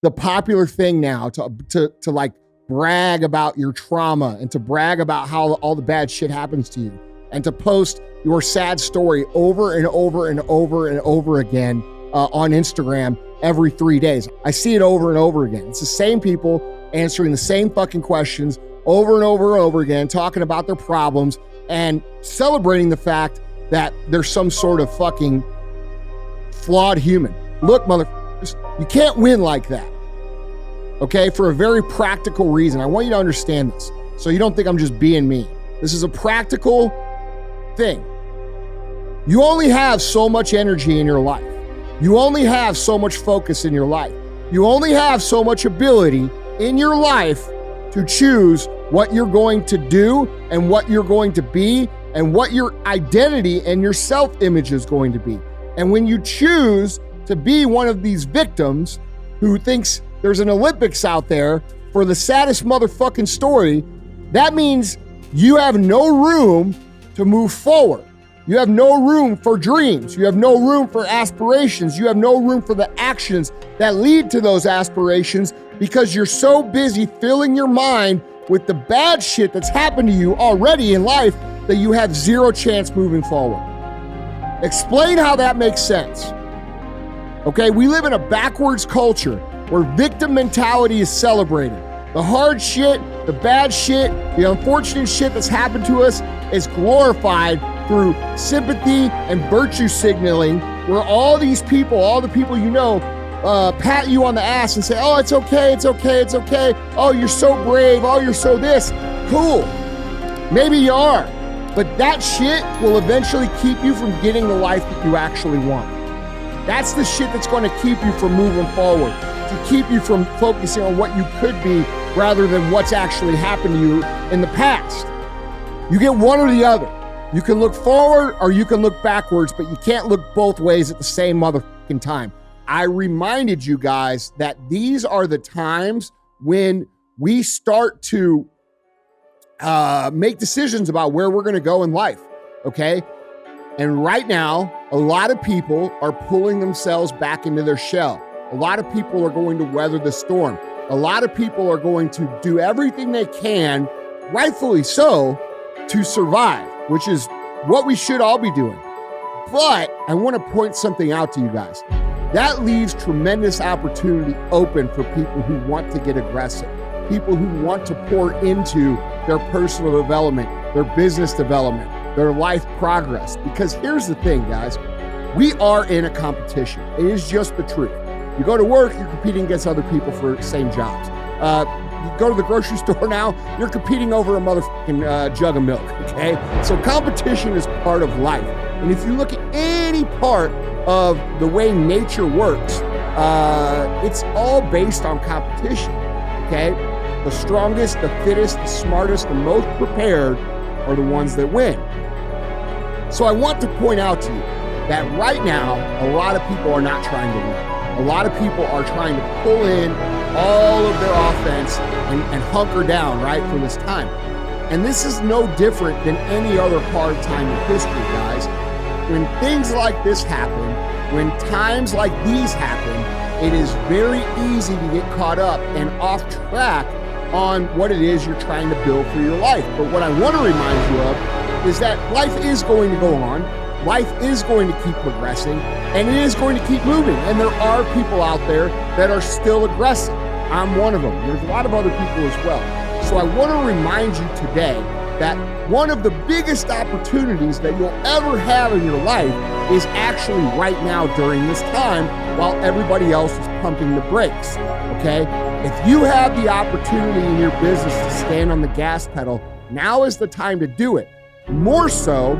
the popular thing now to like brag about your trauma and to brag about how all the bad shit happens to you and to post your sad story over and over and over and over again on Instagram every 3 days. I see it over and over again. It's the same people answering the same fucking questions over and over and over again, talking about their problems and celebrating the fact that they're some sort of fucking flawed human. Look, motherfuckers, you can't win like that. Okay, for a very practical reason. I want you to understand this so you don't think I'm just being mean. This is a practical thing. You only have so much energy in your life. You only have so much focus in your life. You only have so much ability in your life to choose what you're going to do and what you're going to be and what your identity and your self-image is going to be. And when you choose to be one of these victims who thinks there's an Olympics out there for the saddest motherfucking story, that means you have no room to move forward. You have no room for dreams. You have no room for aspirations. You have no room for the actions that lead to those aspirations because you're so busy filling your mind with the bad shit that's happened to you already in life that you have zero chance moving forward. Explain how that makes sense. Okay, we live in a backwards culture where victim mentality is celebrated. The hard shit, the bad shit, the unfortunate shit that's happened to us is glorified through sympathy and virtue signaling, where all these people, all the people you know, pat you on the ass and say, oh, it's okay, it's okay, it's okay. Oh, you're so brave. Oh, you're so this. Cool. Maybe you are. But that shit will eventually keep you from getting the life that you actually want. That's the shit that's going to keep you from moving forward, to keep you from focusing on what you could be rather than what's actually happened to you in the past. You get one or the other. You can look forward or you can look backwards, but you can't look both ways at the same motherfucking time. I reminded you guys that these are the times when we start to make decisions about where we're going to go in life, okay? And right now, a lot of people are pulling themselves back into their shell. A lot of people are going to weather the storm. A lot of people are going to do everything they can, rightfully so, to survive, which is what we should all be doing. But I want to point something out to you guys. That leaves tremendous opportunity open for people who want to get aggressive, people who want to pour into their personal development, their business development, their life progress. Because here's the thing, guys, we are in a competition. It is just the truth. You go to work, you're competing against other people for the same jobs. You go to the grocery store now, you're competing over a motherfucking jug of milk, okay? So competition is part of life. And if you look at any part of the way nature works, it's all based on competition, okay? The strongest, the fittest, the smartest, the most prepared are the ones that win. So I want to point out to you that right now, a lot of people are not trying to win. A lot of people are trying to pull in all of their offense and hunker down, right, for this time. And this is no different than any other hard time in history, guys. When things like this happen, when times like these happen, it is very easy to get caught up and off track on what it is you're trying to build for your life. But what I want to remind you of is that life is going to go on. Life is going to keep progressing, and it is going to keep moving. And there are people out there that are still aggressive. I'm one of them. There's a lot of other people as well. So I want to remind you today that one of the biggest opportunities that you'll ever have in your life is actually right now during this time while everybody else is pumping the brakes, okay? If you have the opportunity in your business to stand on the gas pedal, now is the time to do it. More so,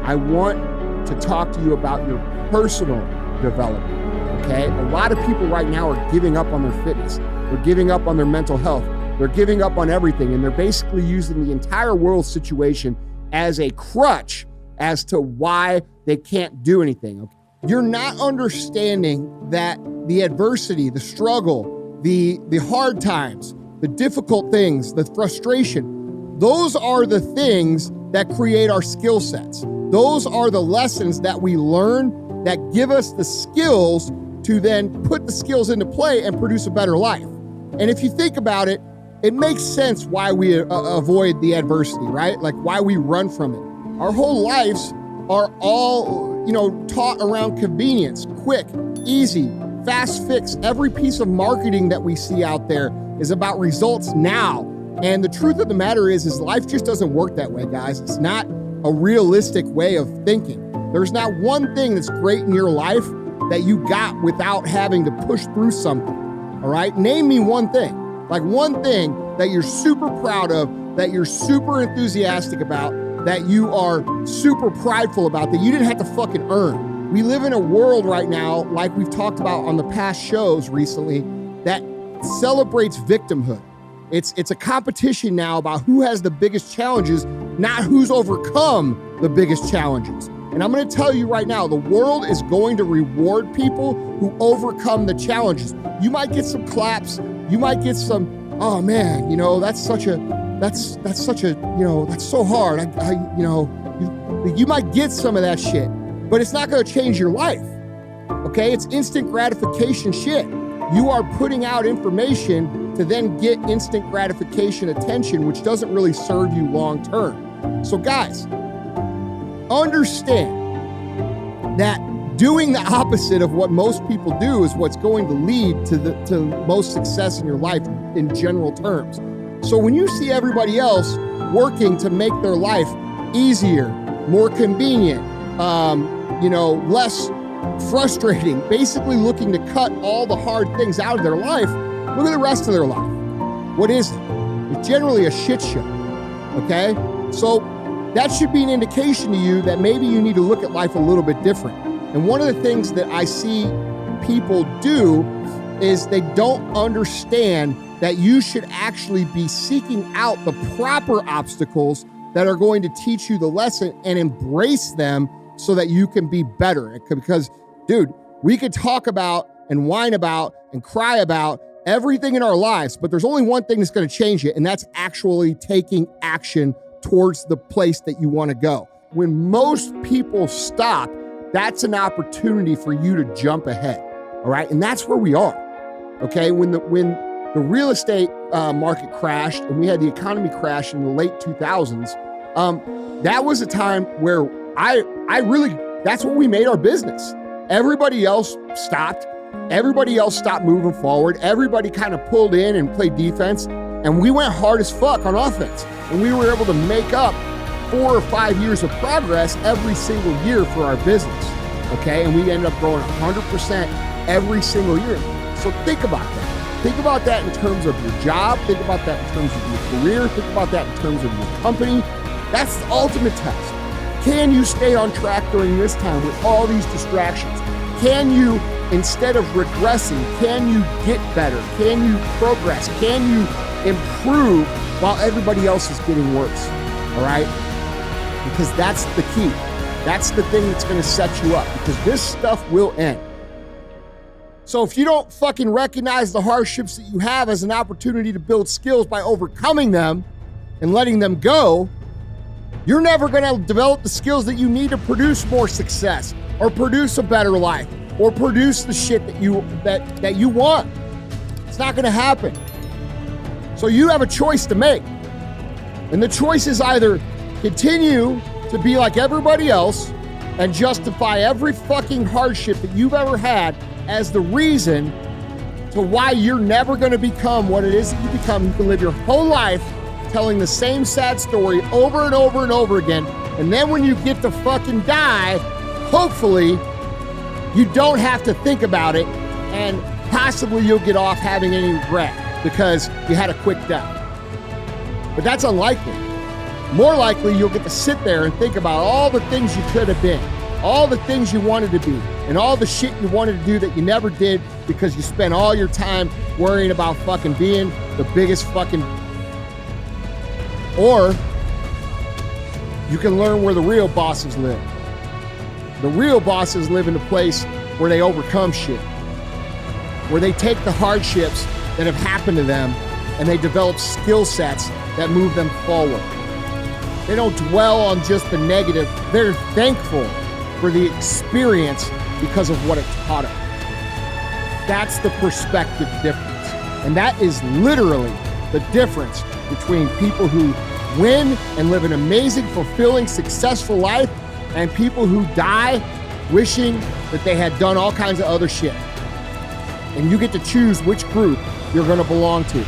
I want to talk to you about your personal development, okay? A lot of people right now are giving up on their fitness. They're giving up on their mental health. They're giving up on everything, and they're basically using the entire world situation as a crutch as to why they can't do anything. Okay? You're not understanding that the adversity, the struggle, the hard times, the difficult things, the frustration, those are the things that create our skill sets. Those are the lessons that we learn that give us the skills to then put the skills into play and produce a better life. And if you think about it, it makes sense why we avoid the adversity, right? Like why we run from it. Our whole lives are all, taught around convenience, quick, easy, fast fix. Every piece of marketing that we see out there is about results now. And the truth of the matter is life just doesn't work that way, guys. It's not a realistic way of thinking. There's not one thing that's great in your life that you got without having to push through something, all right? Name me one thing, like one thing that you're super proud of, that you're super enthusiastic about, that you are super prideful about, that you didn't have to fucking earn. We live in a world right now, like we've talked about on the past shows recently, that celebrates victimhood. It's a competition now about who has the biggest challenges, not who's overcome the biggest challenges. And I'm going to tell you right now, the world is going to reward people who overcome the challenges. You might get some claps. You might get some, oh man, that's so hard. You might get some of that shit, but it's not going to change your life. Okay. It's instant gratification shit. You are putting out information to then get instant gratification attention, which doesn't really serve you long term. So guys, understand that doing the opposite of what most people do is what's going to lead to most success in your life in general terms. So when you see everybody else working to make their life easier, more convenient, less frustrating, basically looking to cut all the hard things out of their life, look at the rest of their life. What is it? It's generally a shit show, okay? So that should be an indication to you that maybe you need to look at life a little bit different. And one of the things that I see people do is they don't understand that you should actually be seeking out the proper obstacles that are going to teach you the lesson and embrace them so that you can be better. Because, dude, we could talk about and whine about and cry about everything in our lives, but there's only one thing that's going to change it, and that's actually taking action towards the place that you want to go. When most people stop, that's an opportunity for you to jump ahead, all right? And that's where we are, okay? When the real estate market crashed and we had the economy crash in the late 2000s, that was a time where that's when we made our business. Everybody else stopped. Everybody else stopped moving forward. Everybody kind of pulled in and played defense, and we went hard as fuck on offense. And we were able to make up 4 or 5 years of progress every single year for our business, okay? And we ended up growing 100% every single year. So think about that. Think about that in terms of your job. Think about that in terms of your career. Think about that in terms of your company. That's the ultimate test. Can you stay on track during this time with all these distractions? Can you, instead of regressing, can you get better? Can you progress? Can you improve while everybody else is getting worse? All right? Because that's the key. That's the thing that's going to set you up, because this stuff will end. So if you don't fucking recognize the hardships that you have as an opportunity to build skills by overcoming them and letting them go, you're never going to develop the skills that you need to produce more success or produce a better life or produce the shit that you want. It's not going to happen. So you have a choice to make. And the choice is either continue to be like everybody else and justify every fucking hardship that you've ever had as the reason to why you're never going to become what it is that you become. You can live your whole life telling the same sad story over and over and over again. And then when you get to fucking die, hopefully you don't have to think about it, and possibly you'll get off having any regret because you had a quick death. But that's unlikely. More likely, you'll get to sit there and think about all the things you could have been, all the things you wanted to be, and all the shit you wanted to do that you never did because you spent all your time worrying about fucking being the biggest fucking... Or you can learn where the real bosses live. The real bosses live in a place where they overcome shit, where they take the hardships that have happened to them and they develop skill sets that move them forward. They don't dwell on just the negative. They're thankful for the experience because of what it taught them. That's the perspective difference. And that is literally the difference between people who win and live an amazing, fulfilling, successful life and people who die wishing that they had done all kinds of other shit. And you get to choose which group you're going to belong to.